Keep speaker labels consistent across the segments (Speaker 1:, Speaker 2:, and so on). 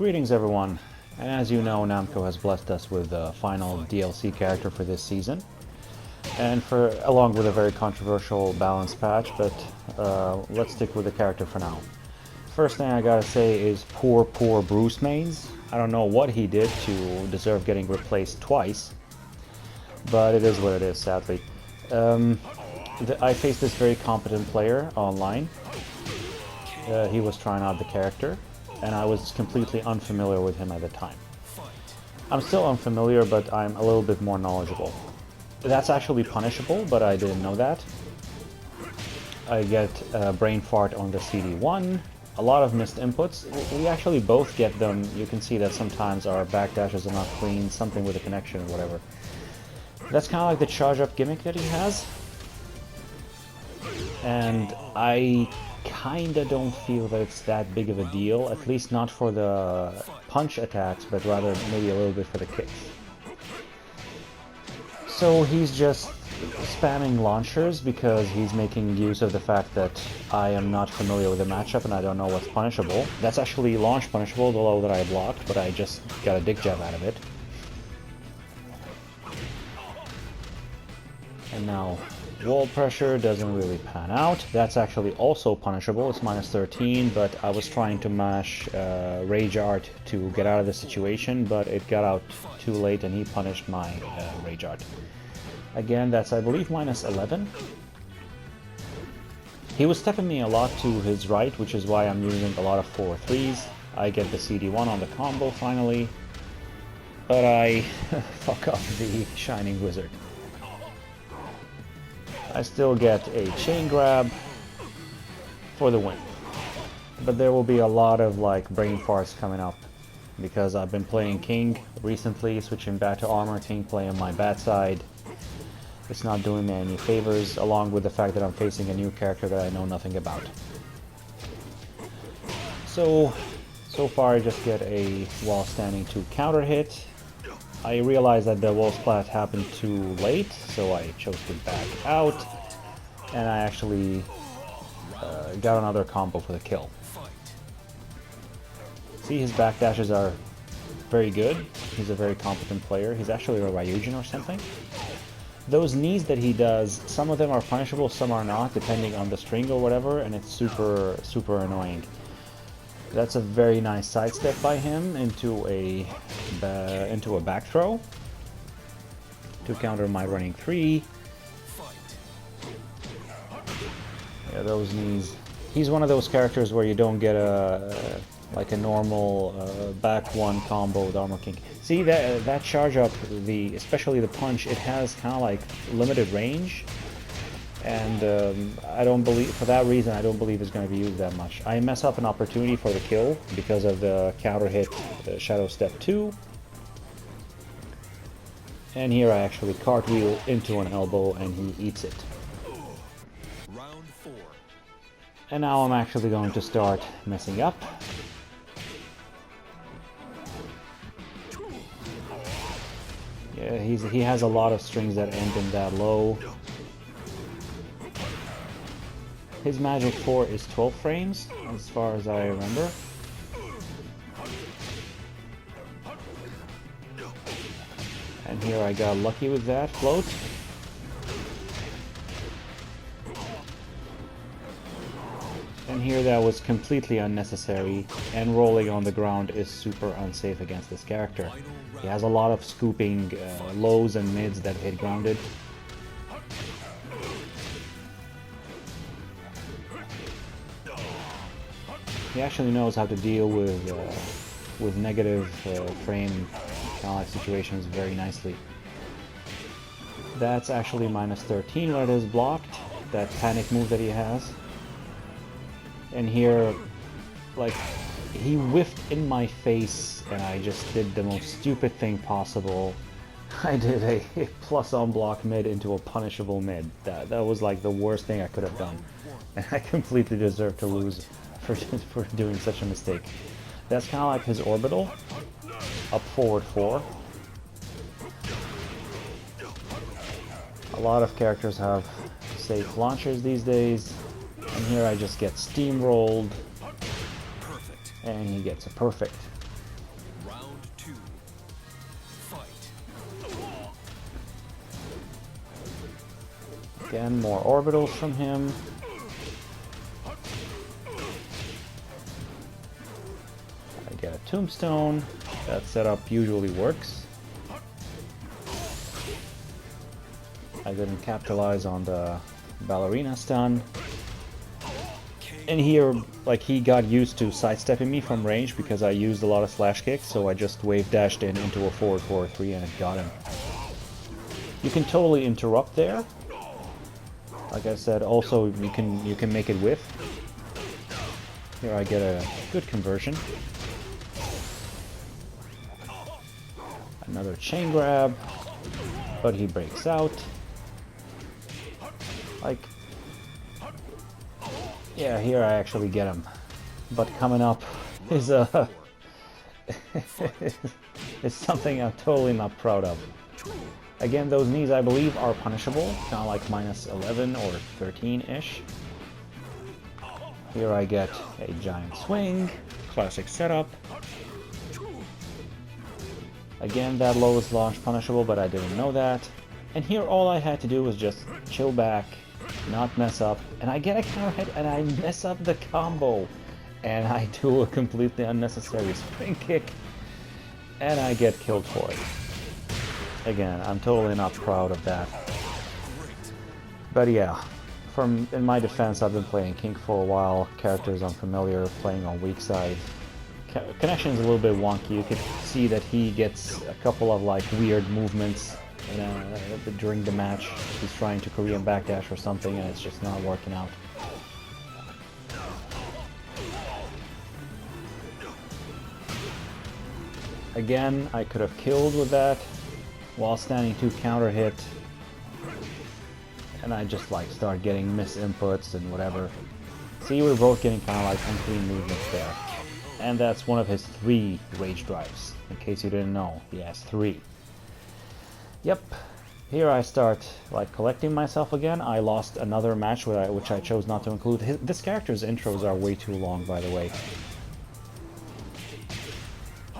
Speaker 1: Greetings everyone, and as you know, Namco has blessed us with the final DLC character for this season, and along with a very controversial balance patch, but let's stick with the character for now. First thing I gotta say is poor Bruce Mains. I don't know what he did to deserve getting replaced twice, but it is what it is, sadly. I faced this very competent player online. He was trying out the character, and I was completely unfamiliar with him at the time. I'm still unfamiliar, but I'm a little bit more knowledgeable. That's actually punishable, but I didn't know that. I get brain fart on the CD1, a lot of missed inputs. We actually both get them. You can see that sometimes our backdashes are not clean, something with a connection or whatever. That's kind of like the charge-up gimmick that he has. And I kinda don't feel that it's that big of a deal, at least not for the punch attacks, but rather maybe a little bit for the kicks. So he's just spamming launchers because he's making use of the fact that I am not familiar with the matchup and I don't know what's punishable. That's actually launch punishable, the low that I blocked, but I just got a dick jab out of it. And now wall pressure doesn't really pan out. That's actually also punishable. It's -13, but I was trying to mash Rage Art to get out of the situation, but it got out too late and he punished my Rage Art. Again, that's, I believe, -11. He was stepping me a lot to his right, which is why I'm using a lot of 4-3s. I get the CD1 on the combo finally, but I fuck up the Shining Wizard. I still get a chain grab for the win. But there will be a lot of brain farts coming up because I've been playing King recently, switching back to armor. King playing my bad side. It's not doing me any favors, along with the fact that I'm facing a new character that I know nothing about. So far I just get a while standing 2 counter hit. I realized that the wall splat happened too late, so I chose to back out, and I actually got another combo for the kill. See, his backdashes are very good. He's a very competent player. He's actually a Ryujin or something. Those knees that he does, some of them are punishable, some are not, depending on the string or whatever, and it's super annoying. That's a very nice sidestep by him into a back throw to counter my running 3. Yeah, those knees. He's one of those characters where you don't get a normal back 1 combo with Armor King. See that charge up, especially the punch, it has kind of limited range. And I don't believe, for that reason, I don't believe it's going to be used that much. I mess up an opportunity for the kill because of the counter hit, Shadow Step 2. And here I actually cartwheel into an elbow and he eats it.
Speaker 2: Round 4.
Speaker 1: And now I'm actually going to start messing up. Yeah, he has a lot of strings that end in that low. His magic 4 is 12 frames, as far as I remember. And here I got lucky with that float. And here that was completely unnecessary, and rolling on the ground is super unsafe against this character. He has a lot of scooping lows and mids that hit grounded. He actually knows how to deal with negative frame kind of situations very nicely. That's actually -13 when it is blocked, that panic move that he has. And here, he whiffed in my face and I just did the most stupid thing possible. I did a plus on block mid into a punishable mid. That was the worst thing I could have done. And I completely deserve to lose for doing such a mistake. That's kind of like his orbital, up forward 4. A lot of characters have safe launchers these days, and here I just get steamrolled, and he gets a perfect. Again, more orbitals from him. I get a tombstone. That setup usually works. I didn't capitalize on the ballerina stun. And here, like, he got used to sidestepping me from range because I used a lot of slash kicks, so I just wave dashed in into a forward 4-3 and it got him. You can totally interrupt there. Like I said, also you can make it whiff. Here I get a good conversion. Another chain grab, but he breaks out. Like, yeah, here I actually get him. But coming up is is something I'm totally not proud of. Again, those knees I believe are punishable, kind of like minus 11 or 13-ish. Here I get a giant swing, classic setup. Again, that lowest launch punishable, but I didn't know that. And here all I had to do was just chill back, not mess up, and I get a counter hit and I mess up the combo. And I do a completely unnecessary spring kick, and I get killed for it. Again, I'm totally not proud of that. But yeah, in my defense, I've been playing King for a while, characters I'm familiar, playing on weak side. Connection is a little bit wonky. You could see that he gets a couple of like weird movements during the match. He's trying to Korean backdash or something and it's just not working out. Again, I could have killed with that while standing 2 counter hit. And I just like start getting misinputs and whatever. See, we're both getting kind of like unclean movements there. And that's one of his 3 rage drives. In case you didn't know, he has 3. Yep. Here I start like collecting myself again. I lost another match which I chose not to include. This character's intros are way too long, by the way.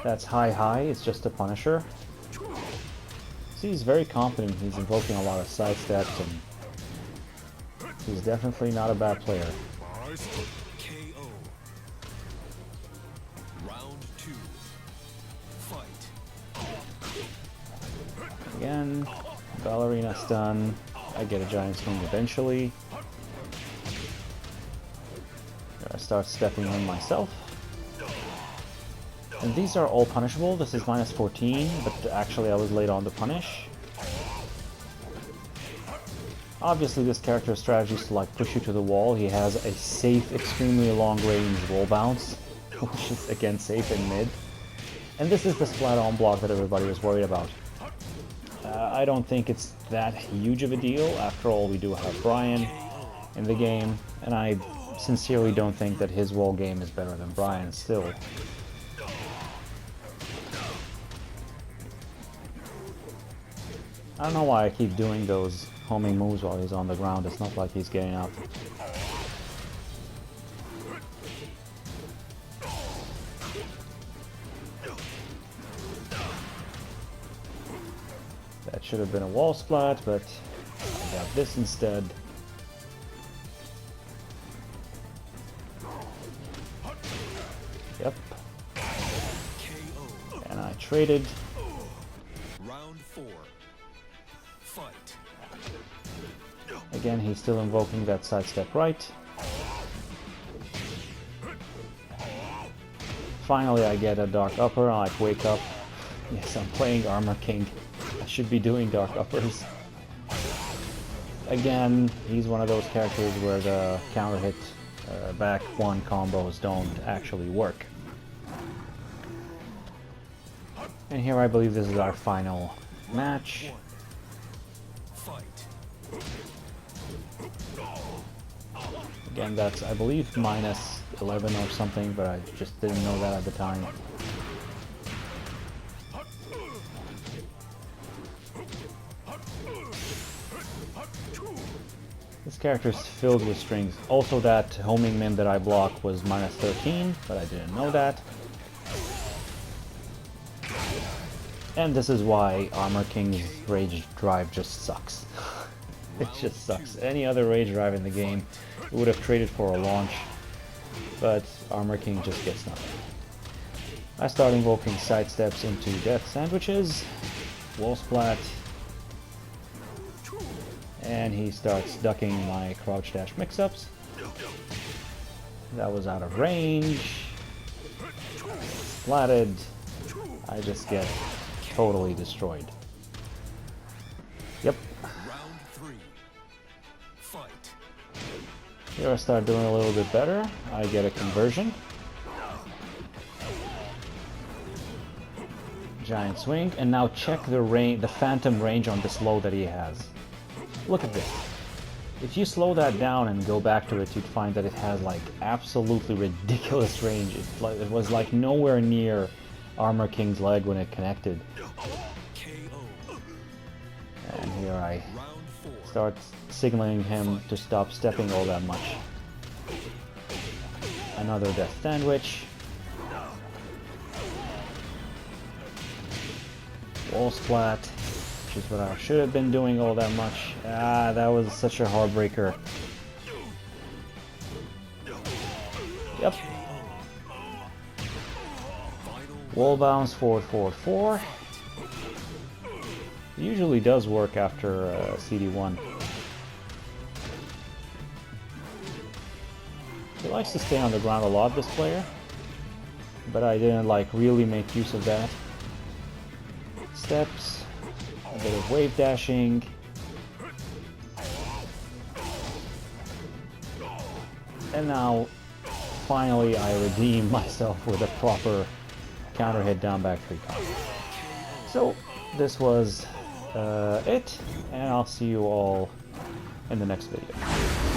Speaker 1: That's high, it's just a Punisher. See, he's very confident. He's invoking a lot of side steps, and he's definitely not a bad player.
Speaker 2: KO. Round 2. Fight.
Speaker 1: Again, ballerina stun. I get a giant swing eventually. I start stepping in myself. And these are all punishable. This is minus 14, but actually I was late on to punish. Obviously this character's strategy is to like push you to the wall. He has a safe, extremely long range wall bounce, which is again safe in mid. And this is the splat on block that everybody was worried about. I don't think it's that huge of a deal. After all, we do have Brian in the game, and I sincerely don't think that his wall game is better than Brian's still. I don't know why I keep doing those homing moves while he's on the ground. It's not like he's getting up. That should have been a wall splat, but I got this instead. Yep. And I traded.
Speaker 2: Round 4. Fight.
Speaker 1: Again, he's still invoking that sidestep right. Finally, I get a dark upper. I like wake up. Yes, I'm playing Armor King. I should be doing dark uppers. Again, he's one of those characters where the counter hit back 1 combos don't actually work. And here I believe this is our final match.
Speaker 2: Fight.
Speaker 1: Again, that's, I believe, minus 11 or something, but I just didn't know that at the time. This character is filled with strings. Also, that homing min that I blocked was minus 13, but I didn't know that. And this is why Armor King's Rage Drive just sucks. It just sucks. Any other rage drive in the game would have traded for a launch, but Armor King just gets nothing. I start invoking sidesteps into death sandwiches, wall splat, and he starts ducking my crouch dash mix-ups. That was out of range. Splatted. I just get totally destroyed. Yep.
Speaker 2: Round 3. Fight.
Speaker 1: Here I start doing a little bit better. I get a conversion. Giant swing, and now check the range, the phantom range on this low that he has. Look at this. If you slow that down and go back to it, you'd find that it has like absolutely ridiculous range. It was like nowhere near Armor King's leg when it connected.
Speaker 2: KO.
Speaker 1: And here I
Speaker 2: Round 4.
Speaker 1: start signaling him to stop stepping all that much. Another death sandwich. Wall splat, which is what I should have been doing all that much. Ah, that was such a heartbreaker. Yep. Wall bounce, forward, forward, 4. Usually does work after CD1. He likes to stay on the ground a lot, this player, but I didn't like really make use of that. Steps, a bit of wave dashing. And now, finally, I redeem myself with a proper counter hit down back 3 combo. So, this was it, and I'll see you all in the next video.